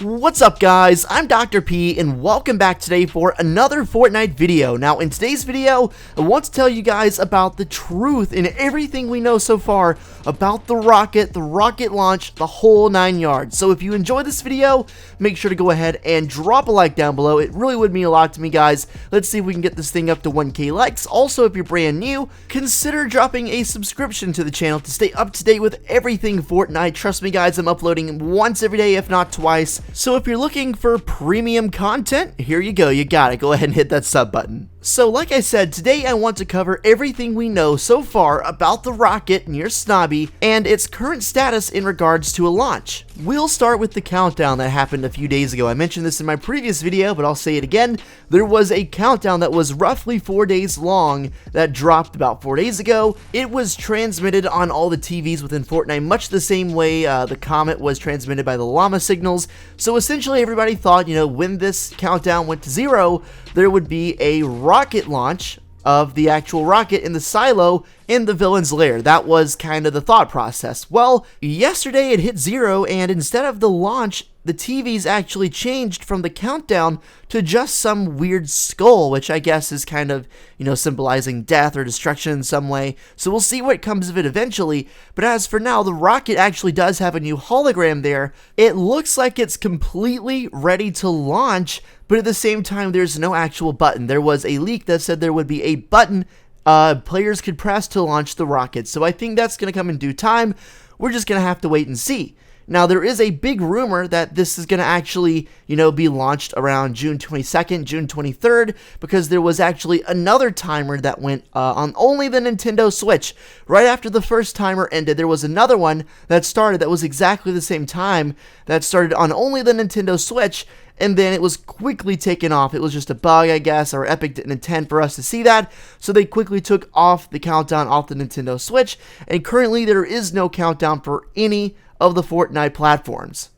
What's up guys, I'm Dr. P and welcome back today for another Fortnite video. Now in today's video, I want to tell you guys about the truth in everything we know so far about the rocket launch, the whole 9 yards. So if you enjoyed this video, make sure to go ahead and drop a like down below. It really would mean a lot to me guys. Let's see if we can get this thing up to 1K likes. Also, if you're brand new, consider dropping a subscription to the channel to stay up to date with everything Fortnite. Trust me guys, I'm uploading once every day, if not twice. So if you're looking for premium content, here you go, you got it. Go ahead and hit that sub button. So like I said, today I want to cover everything we know so far about the rocket near Snobby and its current status in regards to a launch. We'll start with the countdown that happened a few days ago. I mentioned this in my previous video, but I'll say it again. There was a countdown that was roughly 4 days long that dropped about 4 days ago. It was transmitted on all the TVs within Fortnite, much the same way the comet was transmitted by the llama signals. So essentially everybody thought, when this countdown went to 0, there would be a rocket launch of the actual rocket in the silo in the villain's lair. That was kind of the thought process. Well, yesterday it hit 0, and instead of the launch, the TVs actually changed from the countdown to just some weird skull, which I guess is kind of, symbolizing death or destruction in some way. So we'll see what comes of it eventually. But as for now, the rocket actually does have a new hologram there. It looks like it's completely ready to launch, but at the same time, there's no actual button. There was a leak that said there would be a button players could press to launch the rocket. So I think that's going to come in due time. We're just going to have to wait and see. Now, there is a big rumor that this is going to actually, be launched around June 22nd, June 23rd, because there was actually another timer that went on only the Nintendo Switch. Right after the first timer ended, there was another one that started that was exactly the same time that started on only the Nintendo Switch, and then it was quickly taken off. It was just a bug, I guess, or Epic didn't intend for us to see that, so they quickly took off the countdown off the Nintendo Switch, and currently there is no countdown for any of the Fortnite platforms.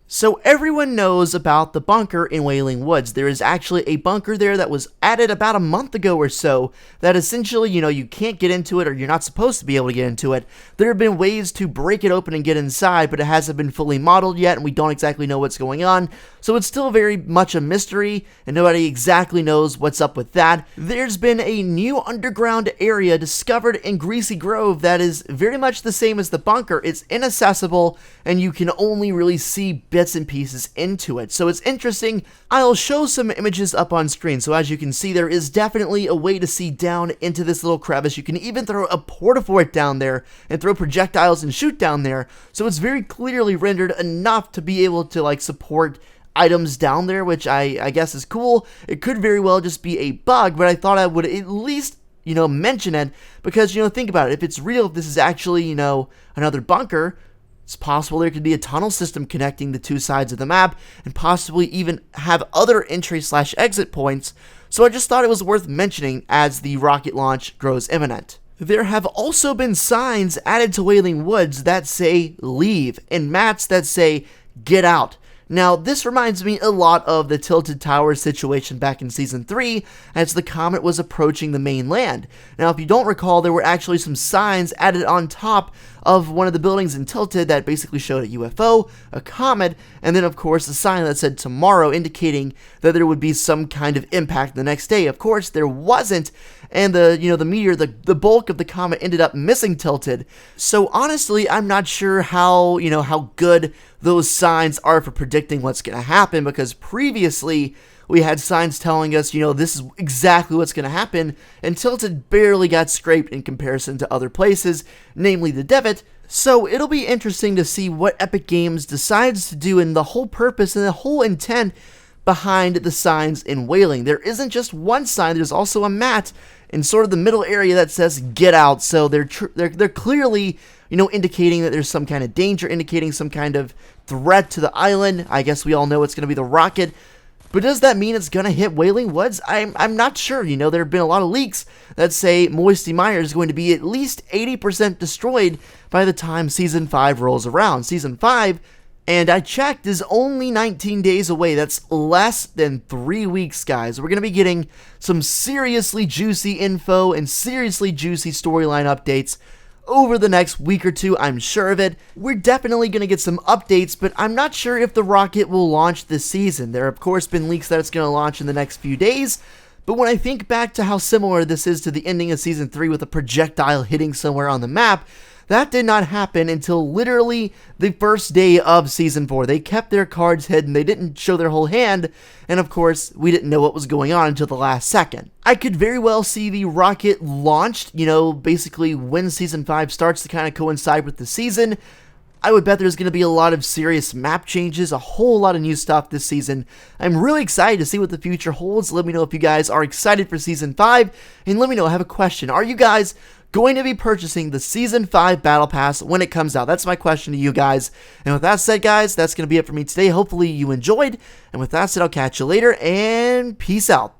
So everyone knows about the bunker in Wailing Woods. There is actually a bunker there that was added about a month ago or so that essentially, you can't get into it, or you're not supposed to be able to get into it. There have been ways to break it open and get inside, but it hasn't been fully modeled yet, and we don't exactly know what's going on. So it's still very much a mystery, and nobody exactly knows what's up with that. There's been a new underground area discovered in Greasy Grove that is very much the same as the bunker. It's inaccessible, and you can only really see bits and pieces into it. So it's interesting. I'll show some images up on screen. So as you can see, there is definitely a way to see down into this little crevice. You can even throw a portafort down there and throw projectiles and shoot down there. So it's very clearly rendered enough to be able to support items down there, which I guess is cool. It could very well just be a bug, but I thought I would at least mention it, because think about it. If it's real, if this is actually another bunker, it's possible there could be a tunnel system connecting the two sides of the map, and possibly even have other entry/exit points. So I just thought it was worth mentioning as the rocket launch grows imminent. There have also been signs added to Wailing Woods that say leave, and mats that say get out. Now, this reminds me a lot of the Tilted Towers situation back in Season 3, as the comet was approaching the mainland. Now, if you don't recall, there were actually some signs added on top of one of the buildings in Tilted that basically showed a UFO, a comet, and then, of course, a sign that said tomorrow, indicating that there would be some kind of impact the next day. Of course, there wasn't, and the meteor, the bulk of the comet ended up missing Tilted. So honestly, I'm not sure how, how good those signs are for predicting what's going to happen, because previously we had signs telling us, this is exactly what's going to happen, and Tilted barely got scraped in comparison to other places, namely the Devitt. So it'll be interesting to see what Epic Games decides to do, and the whole purpose and the whole intent behind the signs in Wailing. There isn't just one sign, there's also a mat in sort of the middle area that says get out. So they're clearly indicating that there's some kind of danger, indicating some kind of threat to the island. I guess we all know it's going to be the rocket. But does that mean it's going to hit Wailing Woods? I'm not sure. There have been a lot of leaks that say Moisty Mire is going to be at least 80% destroyed by the time Season 5 rolls around. Season 5, and I checked, is only 19 days away. That's less than 3 weeks, guys. We're going to be getting some seriously juicy info and seriously juicy storyline updates over the next week or two, I'm sure of it. We're definitely going to get some updates, but I'm not sure if the rocket will launch this season. There have, of course, been leaks that it's going to launch in the next few days, but when I think back to how similar this is to the ending of Season 3 with a projectile hitting somewhere on the map, that did not happen until literally the first day of Season 4. They kept their cards hidden, they didn't show their whole hand, and of course, we didn't know what was going on until the last second. I could very well see the rocket launched, basically when Season 5 starts to kind of coincide with the season. I would bet there's going to be a lot of serious map changes, a whole lot of new stuff this season. I'm really excited to see what the future holds. Let me know if you guys are excited for Season 5, and let me know, I have a question. Are you guys going to be purchasing the Season 5 Battle Pass when it comes out? That's my question to you guys. And with that said, guys, that's going to be it for me today. Hopefully you enjoyed. And with that said, I'll catch you later, and peace out.